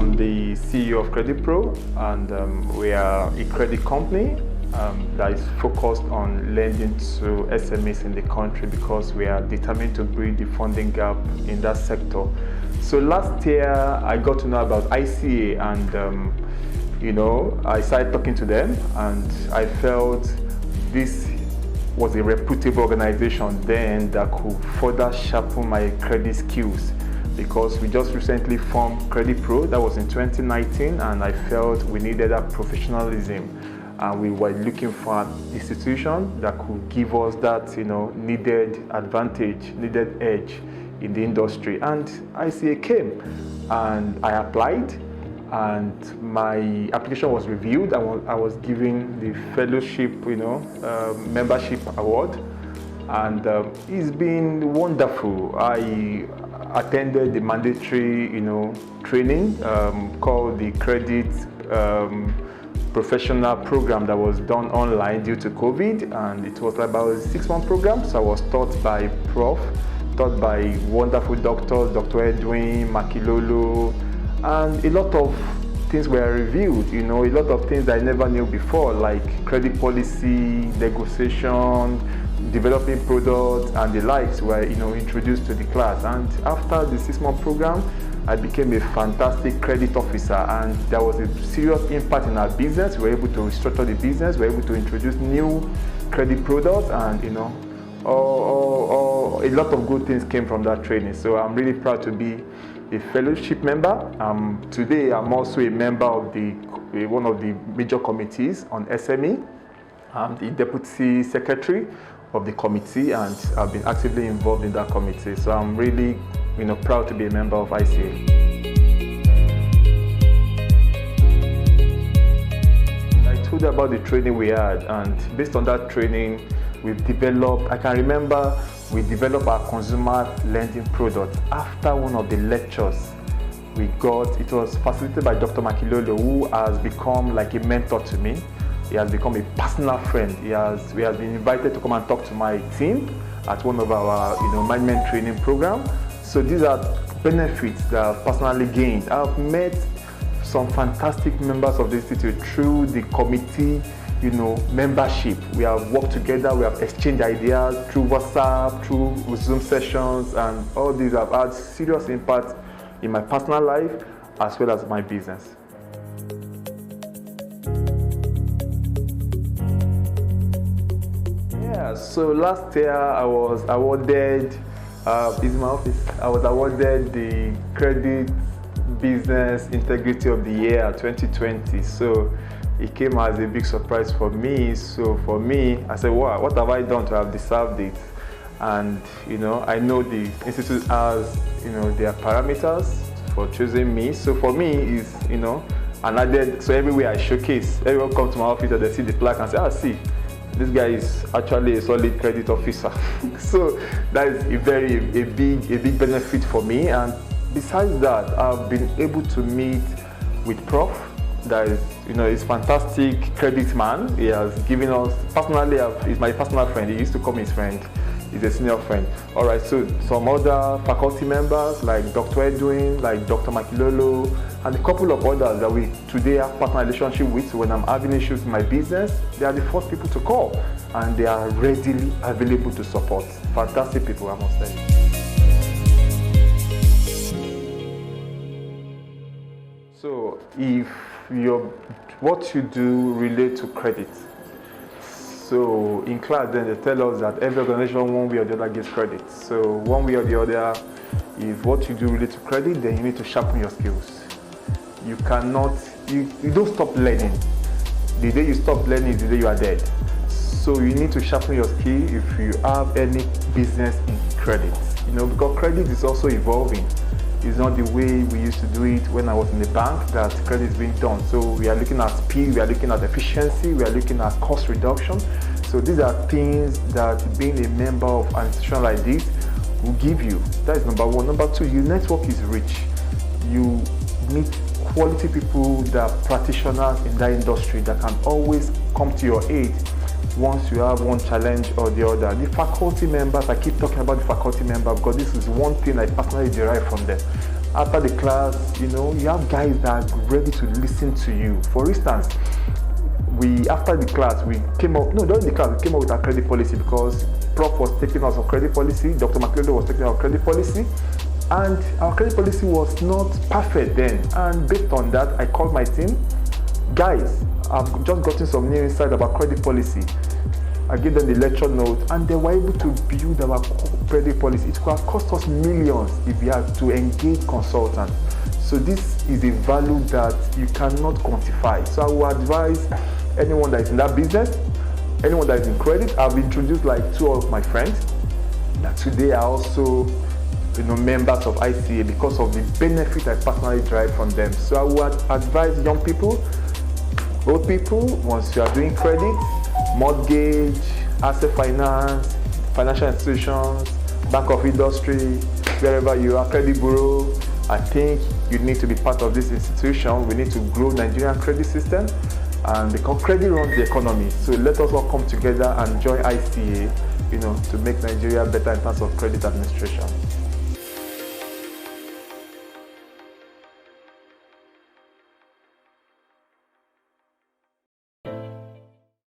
I'm the CEO of CREDITPRO, and we are a credit company that is focused on lending to SMEs in the country because we are determined to bridge the funding gap in that sector. So last year, I got to know about ICA, and I started talking to them, and I felt this was a reputable organization then that could further sharpen my credit skills, because we just recently formed CREDITPRO. That was in 2019, and I felt we needed that professionalism, and we were looking for an institution that could give us that needed advantage, needed edge in the industry. And ICA came, and I applied, and my application was reviewed. I was given the fellowship, membership award, and it's been wonderful. I attended the mandatory, training called the Credit Professional Program that was done online due to COVID, and it was about a 6-month program. So I was taught by taught by wonderful doctors, Dr. Edwin, Makilolo, and a lot of things were reviewed, a lot of things that I never knew before, like credit policy, negotiation, developing products, and the likes were introduced to the class. And after the 6-month program, I became a fantastic credit officer, and there was a serious impact in our business. We were able to restructure the business, we were able to introduce new credit products, and a lot of good things came from that training. So I'm really proud to be a fellowship member. Today I'm also a member of one of the major committees on SME. I'm the deputy secretary of the committee, and I've been actively involved in that committee. So I'm really proud to be a member of ICA. I told you about the training we had, and based on that training, we've developed, I can remember we developed our consumer lending product after one of the lectures we got. It was facilitated by Dr. Makilolo, who has become like a mentor to me. He has become a personal friend. We has been invited to come and talk to my team at one of our management training programs. So these are benefits that I've personally gained. I've met some fantastic members of the institute through the committee membership. We have worked together, we have exchanged ideas through WhatsApp, through Zoom sessions, and all these have had serious impact in my personal life as well as my business. Yeah, so last year I was awarded, this is my office, I was awarded the Credit Business Integrity of the Year 2020. So it came as a big surprise for me. So for me, I said, wow, what have I done to have deserved it? And I know the institute has their parameters for choosing me. So for me is and added, so everywhere I showcase, everyone comes to my office and they see the plaque and say, see, this guy is actually a solid credit officer. So that is a big benefit for me. And besides that, I've been able to meet with Prof. That is, he's a fantastic credit man. He has given us, personally, he's my personal friend. He used to call me his friend. He's a senior friend. All right, so some other faculty members like Dr. Edwin, like Dr. Makilolo, and a couple of others that we today have personal relationship with. So when I'm having issues in my business, they are the first people to call, and they are readily available to support. Fantastic people, I must say. So if what you do relate to credit. So in class then they tell us that every organization one way or the other gives credit. So one way or the other, if what you do relate to credit, then you need to sharpen your skills. You cannot, you don't stop learning. The day you stop learning is the day you are dead. So you need to sharpen your skill if you have any business in credit. Because credit is also evolving. It's not the way we used to do it when I was in the bank that credit is being done. So we are looking at speed, we are looking at efficiency, we are looking at cost reduction. So these are things that being a member of an institution like this will give you. That is number one. Number two, your network is rich. You meet quality people that are practitioners in that industry that can always come to your aid once you have one challenge or the other. The faculty members, I keep talking about the faculty member because this is one thing I personally derive from them. After the class, you have guys that are ready to listen to you. For instance, after the class, during the class, we came up with our credit policy because Prof was taking us on credit policy, Dr. McLeod was taking our credit policy, and our credit policy was not perfect then. And based on that, I called my team, guys, I've just gotten some new insight about credit policy. I gave them the lecture note, and they were able to build our credit policy. It could have cost us millions if we had to engage consultants. So this is a value that you cannot quantify. So I would advise anyone that is in that business, anyone that is in credit. I've introduced like 2 of my friends that today are also members of ICA because of the benefit I personally derive from them. So I would advise young people, old people, once you are doing credit, mortgage, asset finance, financial institutions, bank of industry, wherever you are, credit bureau, I think you need to be part of this institution. We need to grow Nigerian credit system, and because credit runs the economy. So let us all come together and join ICA, to make Nigeria better in terms of credit administration.